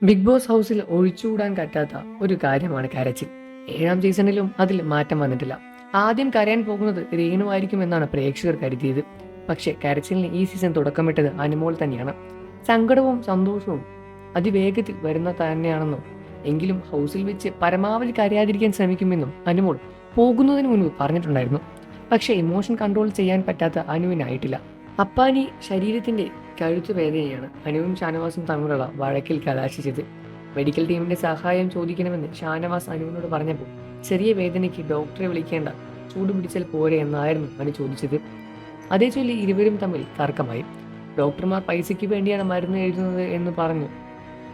Big boss ഹൗസിൽ ഒഴിച്ചുകൂടാൻ പറ്റാത്ത ഒരു കാര്യമാണ് കരച്ചിൽ. 7ാം സീസണിലും അതിൽ മാറ്റം വന്നിട്ടില്ല. ആദ്യം കരയാൻ പോകുന്നത് രേണുവായിരിക്കുമെന്നാണ് പ്രേക്ഷകർ കരുതിയത്. പക്ഷേ കരച്ചിലിന് ഈ സീസൺ തുടക്കമിട്ടത് അനുമോൾ തന്നെയാണ്. സങ്കടവും സന്തോഷവും അതിവേഗത്തിൽ വരുന്ന തന്നെയാണെന്നും എങ്കിലും ഹൗസിൽ വെച്ച് പരമാവധി കരയാതിരിക്കാൻ ശ്രമിക്കുമെന്നും അനുമോൾ പോകുന്നതിന് മുൻപ് പറഞ്ഞിട്ടുണ്ടായിരുന്നു. പക്ഷേ ഇമോഷൻ കൺട്രോൾ ചെയ്യാൻ പറ്റാത്ത അനുവിനായിട്ടില്ല. അപ്പാനി ശരീരത്തിന്റെ കഴുത്തു വേദനയാണ് അനുവും ഷാനവാസും തമ്മിലുള്ള വഴക്കിൽ കലാശിച്ചത്. മെഡിക്കൽ ടീമിന്റെ സഹായം ചോദിക്കണമെന്ന് ഷാനവാസ് അനുവിനോട് പറഞ്ഞപ്പോൾ ചെറിയ വേദനയ്ക്ക് ഡോക്ടറെ വിളിക്കേണ്ട, ചൂട് പിടിച്ചാൽ പോരെ എന്നായിരുന്നു അനു ചോദിച്ചത്. അതേ ചൊല്ലി ഇരുവരും തമ്മിൽ തർക്കമായി. ഡോക്ടർമാർ പൈസയ്ക്ക് വേണ്ടിയാണ് മരുന്ന് എഴുതുന്നത് എന്ന്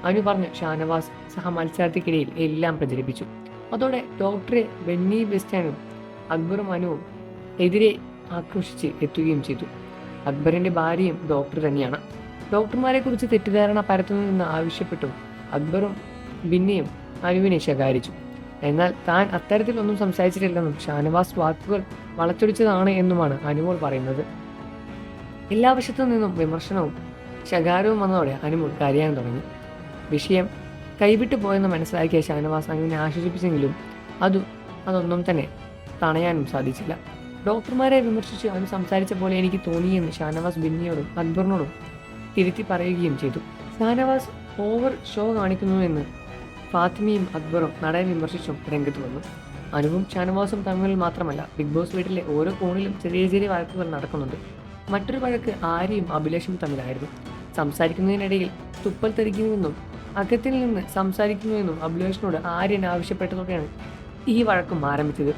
അനു പറഞ്ഞു ഷാനവാസ് സഹ മത്സരാർത്ഥിക്കിടയിൽ എല്ലാം പ്രചരിപ്പിച്ചു. അതോടെ ഡോക്ടറെ ബെന്നി ബെസ്റ്റാനും അക്ബറും അനുവും എതിരെ ആക്രോശിച്ച് എത്തുകയും ചെയ്തു. അക്ബറിന്റെ ഭാര്യയും ഡോക്ടർ തന്നെയാണ്. ഡോക്ടർമാരെ കുറിച്ച് തെറ്റിദ്ധാരണ പരത്തുന്നതെന്ന് ആവശ്യപ്പെട്ടും അക്ബറും ബിന്നിയും അനുവിനെ ശകാരിച്ചു. എന്നാൽ താൻ അത്തരത്തിലൊന്നും സംസാരിച്ചിട്ടില്ലെന്നും ഷാനവാസ് വാക്കുകൾ വളച്ചൊടിച്ചതാണ് എന്നുമാണ് അനുമോൾ പറയുന്നത്. എല്ലാ വശത്തു നിന്നും വിമർശനവും ശകാരവും വന്നതോടെ അനുമോൾ കരയാൻ തുടങ്ങി. വിഷയം കൈവിട്ടു പോയെന്ന് മനസ്സിലാക്കിയ ഷാനവാസ് അനുവിനെ ആശ്വസിപ്പിച്ചെങ്കിലും അതൊന്നും തന്നെ തണയാനും സാധിച്ചില്ല. ഡോക്ടർമാരെ വിമർശിച്ച് അനു സംസാരിച്ച പോലെ എനിക്ക് തോന്നിയെന്ന് ഷാനവാസ് ബിന്നിയോടും അക്ബറിനോടും തിരുത്തി പറയുകയും ചെയ്തു. ഷാനവാസ് ഓവർ ഷോ കാണിക്കുന്നുവെന്ന് ഫാത്തിമയും അക്ബറും നടനെ വിമർശിച്ചും രംഗത്ത് വന്നു. അനുവും ഷാനവാസും തമ്മിൽ മാത്രമല്ല, ബിഗ് ബോസ് വീട്ടിലെ ഓരോ കോണിലും ചെറിയ ചെറിയ വഴക്കുകൾ നടക്കുന്നുണ്ട്. മറ്റൊരു വഴക്ക് ആര്യയും അഭിലാഷും തമ്മിലായിരുന്നു. സംസാരിക്കുന്നതിനിടയിൽ തുപ്പൽ തെറിക്കുന്നുവെന്നും അകത്തിൽ നിന്ന് സംസാരിക്കുന്നുവെന്നും അഭിലാഷിനോട് ആര്യൻ ആവശ്യപ്പെട്ടതോടെയാണ് ഈ വഴക്കും ആരംഭിച്ചത്.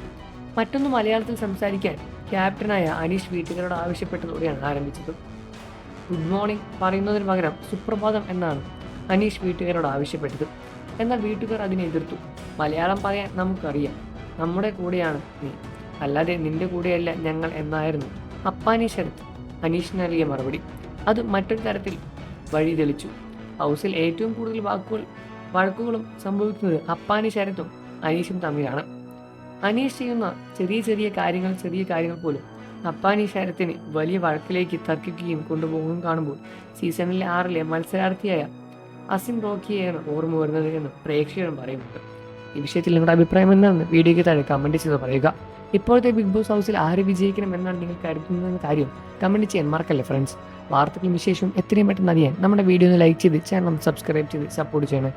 മറ്റൊന്ന് മലയാളത്തിൽ സംസാരിക്കാൻ ക്യാപ്റ്റനായ അനീഷ് വീട്ടുകാരോട് ആവശ്യപ്പെട്ടതോടെയാണ് ആരംഭിച്ചത്. ഗുഡ് മോർണിംഗ് പറയുന്നതിന് പകരം സുപ്രഭാതം എന്നാണ് അനീഷ് വീട്ടുകാരോട് ആവശ്യപ്പെട്ടത്. എന്നാൽ വീട്ടുകാർ അതിനെ എതിർത്തു. മലയാളം പറയാൻ നമുക്കറിയാം, നമ്മുടെ കൂടെയാണ് നീ, അല്ലാതെ നിന്റെ കൂടെയല്ല ഞങ്ങൾ എന്നായിരുന്നു അപ്പാനി ശരത് അനീഷ് നൽകിയ മറുപടി. അത് മറ്റൊരു തരത്തിൽ വഴി തെളിച്ചു. ഹൗസിൽ ഏറ്റവും കൂടുതൽ വഴക്കുകളും സംഭവിക്കുന്നത് അപ്പാനി ശരത്തും അനീഷും തമ്മിലാണ്. അനീഷ് ചെയ്യുന്ന ചെറിയ കാര്യങ്ങൾ പോലും അപ്പാനി ശരത്തിന് വലിയ വഴക്കിലേക്ക് തർക്കിക്കുകയും കൊണ്ടുപോകുകയും കാണുമ്പോൾ സീസണിലെ 6 മത്സരാർത്ഥിയായ അസിം റോക്കിയെയാണ് ഓർമ്മ വരുന്നത് എന്ന് പ്രേക്ഷകരും പറയുന്നുണ്ട്. ഈ വിഷയത്തിൽ നിങ്ങളുടെ അഭിപ്രായം എന്താണെന്ന് വീഡിയോയ്ക്ക് താഴെ കമൻറ്റ് ചെയ്ത് പറയുക. ഇപ്പോഴത്തെ ബിഗ് ബോസ് ഹൗസിൽ ആര് വിജയിക്കണം എന്നാണ് നിങ്ങൾ കരുതുന്നതെന്ന കാര്യം കമൻറ്റ് ചെയ്യാൻ മറക്കല്ലേ ഫ്രണ്ട്സ്. വാർത്തകളും വിശേഷവും എത്രയും പെട്ടെന്ന് അറിയാൻ നമ്മുടെ വീഡിയോ ഒന്ന് ലൈക്ക് ചെയ്ത് ചാനൽ സബ്സ്ക്രൈബ് ചെയ്ത് സപ്പോർട്ട് ചെയ്യണം.